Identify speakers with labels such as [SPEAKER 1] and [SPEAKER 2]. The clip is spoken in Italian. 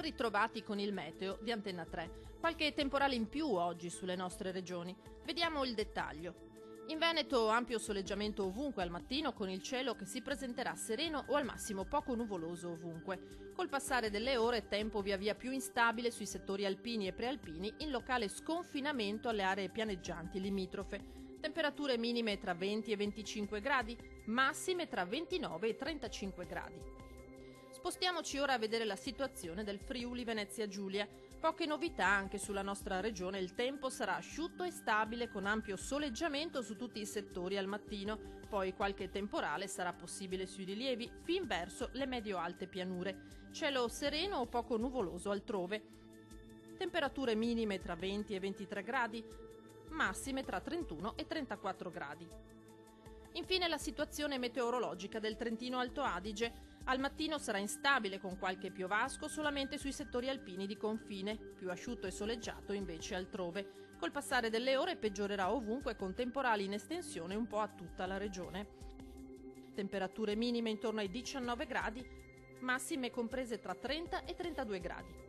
[SPEAKER 1] ritrovati con il meteo di Antenna 3. Qualche temporale in più oggi sulle nostre regioni. Vediamo il dettaglio. In Veneto ampio soleggiamento ovunque al mattino, con il cielo che si presenterà sereno o al massimo poco nuvoloso ovunque. Col passare delle ore tempo via via più instabile sui settori alpini e prealpini, in locale sconfinamento alle aree pianeggianti limitrofe. Temperature minime tra 20 e 25 gradi, massime tra 29 e 35 gradi. Spostiamoci ora a vedere la situazione del Friuli Venezia Giulia. Poche novità anche sulla nostra regione, il tempo sarà asciutto e stabile con ampio soleggiamento su tutti i settori al mattino, poi qualche temporale sarà possibile sui rilievi fin verso le medio-alte pianure. Cielo sereno o poco nuvoloso altrove. Temperature minime tra 20 e 23 gradi, massime tra 31 e 34 gradi. Infine la situazione meteorologica del Trentino Alto Adige. Al mattino sarà instabile con qualche piovasco solamente sui settori alpini di confine, più asciutto e soleggiato invece altrove. Col passare delle ore peggiorerà ovunque con temporali in estensione un po' a tutta la regione. Temperature minime intorno ai 19 gradi, massime comprese tra 30 e 32 gradi.